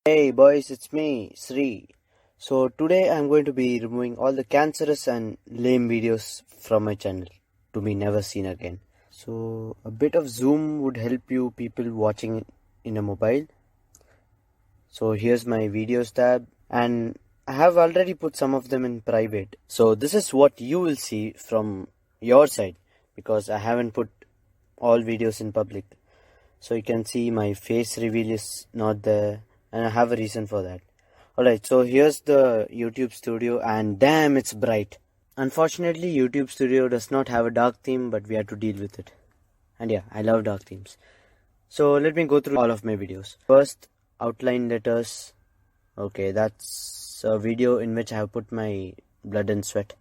Hey boys, it's me, Sri. So today I'm going to be removing all the cancerous and lame videos from my channel to be never seen again. So a bit of zoom would help you people watching in a mobile. So here's my videos tab, and I have already put some of them in private. So this is what you will see from your side because I haven't put all videos in public. So you can see my face reveal is not there, and I have a reason for that. Alright, so here's the YouTube Studio, and damn, it's bright. Unfortunately, YouTube Studio does not have a dark theme, but we have to deal with it. And yeah, I love dark themes. So let me go through all of my videos. First, outline letters. Okay, that's a video in which I have put my blood and sweat.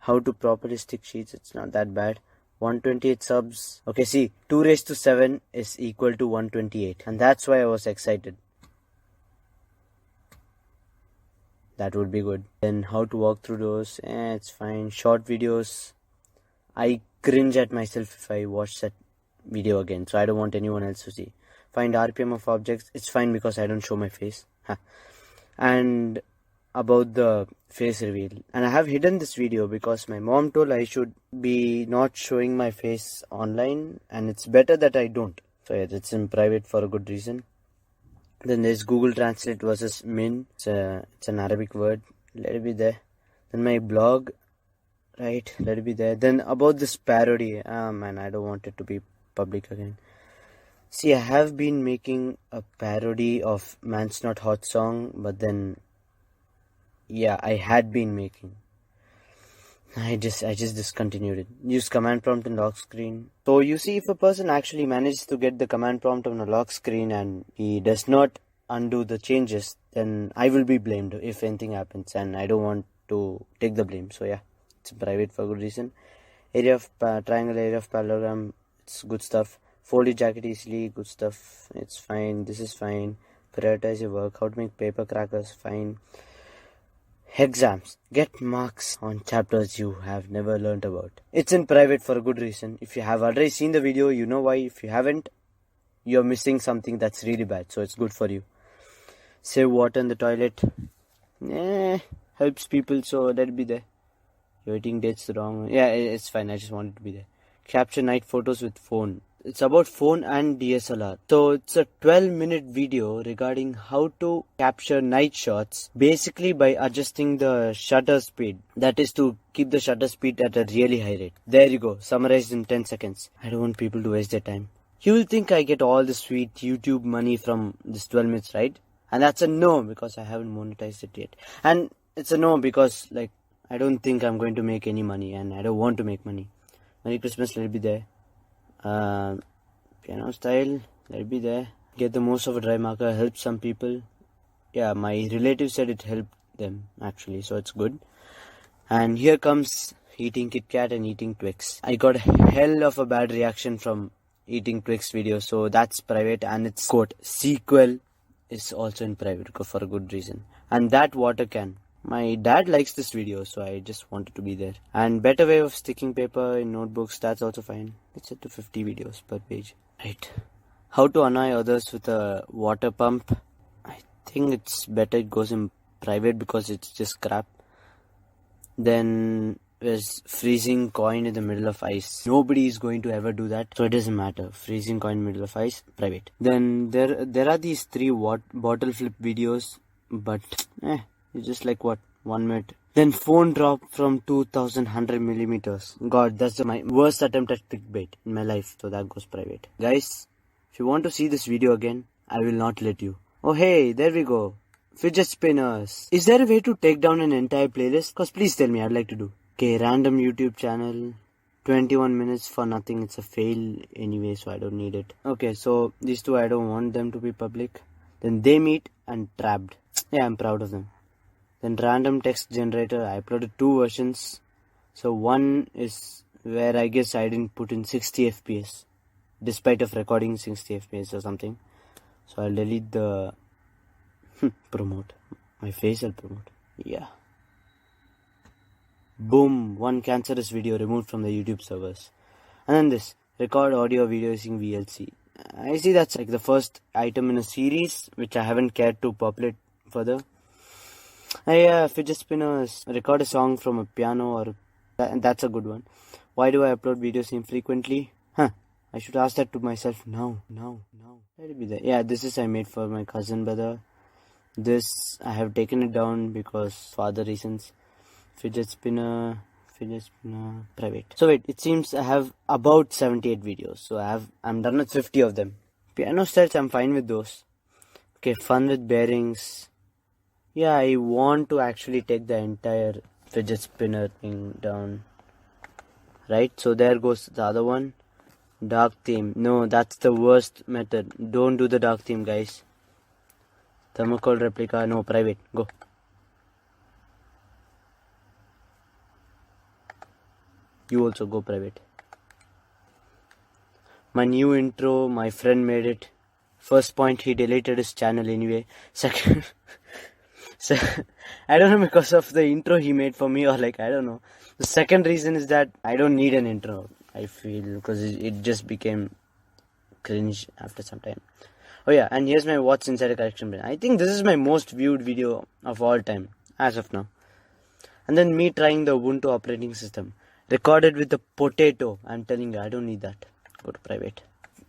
How to properly stick sheets, it's not that bad. 128 subs. Okay, see, 2 raised to 7 is equal to 128. And that's why I was excited. That would be good. Then how to walk through those. It's fine. Short videos. I cringe at myself if I watch that video again. So I don't want anyone else to see. Find RPM of objects. It's fine because I don't show my face. And about the face reveal, and I have hidden this video because my mom told I should be not showing my face online, and it's better that I don't. So yeah, it's in private for a good reason. Then there's Google Translate versus Min. It's an Arabic word. Let it be there. Then my blog, right? Let it be there. Then about this parody, man, I don't want it to be public again. See, I have been making a parody of Man's Not Hot song, but then yeah, I had been making. I just discontinued it. Use command prompt in lock screen. So you see, if a person actually manages to get the command prompt on a lock screen and he does not undo the changes, then I will be blamed if anything happens, and I don't want to take the blame. So yeah, it's private for good reason. Area of triangle, area of parallelogram, it's good stuff. Fold your jacket easily, good stuff. It's fine. This is fine. Prioritize your work. How to make paper crackers, fine. Exams. Get marks on chapters you have never learnt about. It's in private for a good reason. If you have already seen the video, you know why. If you haven't, you're missing something that's really bad. So it's good for you. Save water in the toilet. Helps people, so let it be there. You're hitting dates wrong. Yeah, it's fine. I just want it to be there. Capture night photos with phone. It's about phone and DSLR. So it's a 12-minute video regarding how to capture night shots, basically by adjusting the shutter speed. That is to keep the shutter speed at a really high rate. There you go, summarized in 10 seconds. I don't want people to waste their time. You will think I get all the sweet YouTube money from this 12 minutes, right? And that's a no, because I haven't monetized it yet. And it's a no because, like, I don't think I'm going to make any money, and I don't want to make money. Merry Christmas, let it be there. Piano style, let it be there. Get the most of a dry marker, help some people. Yeah, my relative said it helped them actually, so it's good. And here comes eating Kit Kat and eating Twix. I got hell of a bad reaction from eating Twix video, so that's private, and it's quote sequel is also in private for a good reason. And that water can. My dad likes this video, so I just wanted to be there. And better way of sticking paper in notebooks, that's also fine. It's set to 50 videos per page. Right. How to annoy others with a water pump. I think it's better it goes in private because it's just crap. Then there's freezing coin in the middle of ice. Nobody is going to ever do that, so it doesn't matter. Freezing coin in the middle of ice, private. Then there are these 3 bottle flip videos, but it's just like what, 1 minute. Then phone drop from 2100 millimeters. God, that's my worst attempt at clickbait in my life. So that goes private. Guys, if you want to see this video again, I will not let you. Oh hey, there we go. Fidget spinners. Is there a way to take down an entire playlist? Cause please tell me, I'd like to do. Okay, random YouTube channel. 21 minutes for nothing. It's a fail anyway, so I don't need it. Okay, so these 2 I don't want them to be public. Then They Meet and Trapped. Yeah, I'm proud of them. Then random text generator, I uploaded 2 versions. So one is where I guess I didn't put in 60 FPS, despite of recording 60 FPS or something. So I'll delete the promote. My face I'll promote. Yeah. Boom, 1 cancerous video removed from the YouTube servers. And then this, record audio video using VLC. I see that's like the first item in a series which I haven't cared to populate further. Fidget spinners. Record a song from a piano or that's a good one. Why do I upload videos infrequently? I should ask that to myself now. Let it be there. Yeah, this is I made for my cousin brother. This I have taken it down because for other reasons. Fidget spinner, private. So wait, it seems I have about 78 videos. So I'm done with 50 of them. Piano styles, I'm fine with those. Okay, fun with bearings. Yeah, I want to actually take the entire fidget spinner thing down. Right, so there goes the other one. Dark theme. No, that's the worst method. Don't do the dark theme, guys. Thermocol replica. No, private. Go. You also go private. My new intro, my friend made it. First point, he deleted his channel anyway. Second, so, I don't know, because of the intro he made for me, or like, I don't know. The second reason is that I don't need an intro, I feel, because it just became cringe after some time. Oh yeah, and here's my what's inside a correction bin. I think this is my most viewed video of all time, as of now. And then me trying the Ubuntu operating system. Recorded with the potato. I'm telling you, I don't need that. Go to private.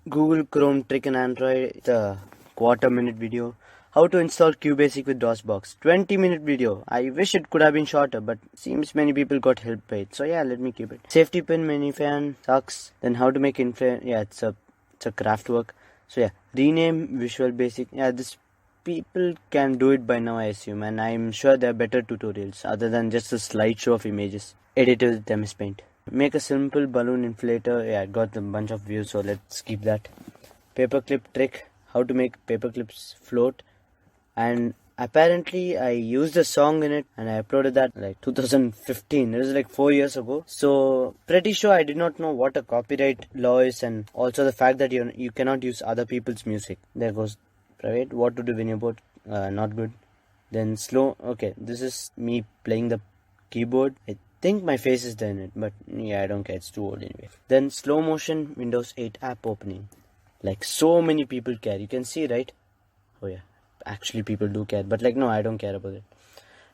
Google Chrome trick in Android. It's a quarter-minute video. How to install QBasic with DOSBox. 20-minute video. I wish it could have been shorter, but seems many people got help by it. So yeah, let me keep it. Safety pin, mini fan, sucks. Then how to make yeah, it's a craft work. So yeah, rename Visual Basic. Yeah, this people can do it by now, I assume, and I'm sure there are better tutorials other than just a slideshow of images. Edit with MS Paint. Make a simple balloon inflator. Yeah, I got a bunch of views, so let's keep that. Paperclip trick. How to make paperclips float. And apparently I used a song in it and I uploaded that like 2015. It was like 4 years ago. So pretty sure I did not know what a copyright law is, and also the fact that you cannot use other people's music. There goes private. What to do when you're bored? Not good. Then slow. Okay, this is me playing the keyboard. I think my face is there in it, but yeah, I don't care. It's too old anyway. Then slow motion Windows 8 app opening. Like so many people care. You can see, right? Oh yeah. Actually people do care, but like no, I don't care about it.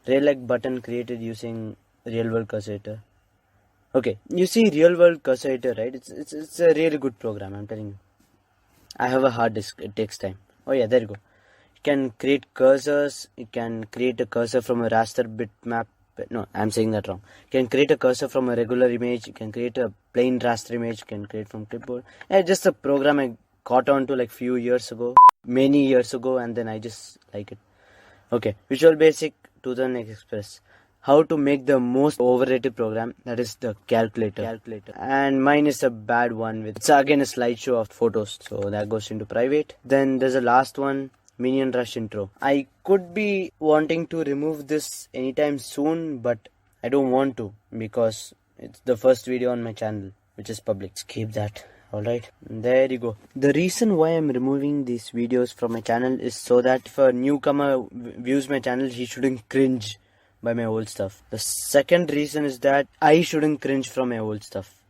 Real like button created using real world cursor editor. Okay, you see real world cursor editor, right? It's a really good program, I'm telling you. I have a hard disk, it takes time. Oh yeah, there you go. You can create cursors. You can create a cursor from a raster bitmap. No, I'm saying that wrong. You can create a cursor from a regular image. You can create a plain raster image. You can create from clipboard. Yeah, just a program I caught on to like many years ago, and then I just like it. Okay, Visual Basic to the next express. How to make the most overrated program, that is the calculator. And mine is a bad one. It's again a slideshow of photos, so that goes into private. Then there's a last one, Minion Rush intro. I could be wanting to remove this anytime soon, but I don't want to because it's the first video on my channel, which is public. Let's keep that. Alright, there you go. The reason why I'm removing these videos from my channel is so that if a newcomer views my channel, he shouldn't cringe by my old stuff. The second reason is that I shouldn't cringe from my old stuff.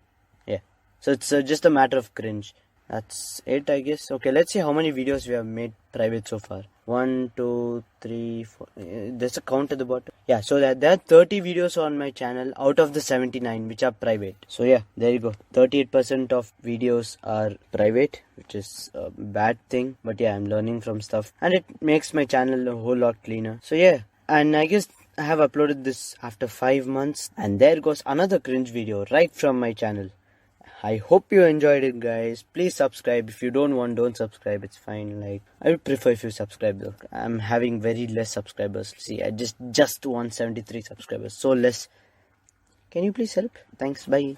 Yeah, so it's just a matter of cringe. That's it, I guess. Okay, let's see how many videos we have made private so far. 1, 2, 3, 4. There's a count at the bottom. Yeah, so there are 30 videos on my channel out of the 79 which are private. So yeah, there you go. 38% of videos are private, which is a bad thing. But yeah, I'm learning from stuff, and it makes my channel a whole lot cleaner. So yeah, and I guess I have uploaded this after 5 months, and there goes another cringe video right from my channel. I hope you enjoyed it, guys. Please subscribe. If you don't subscribe, it's fine. Like, I would prefer if you subscribe though. I'm having very less subscribers. See, I just 173 subscribers, so less. Can you please help? Thanks, bye.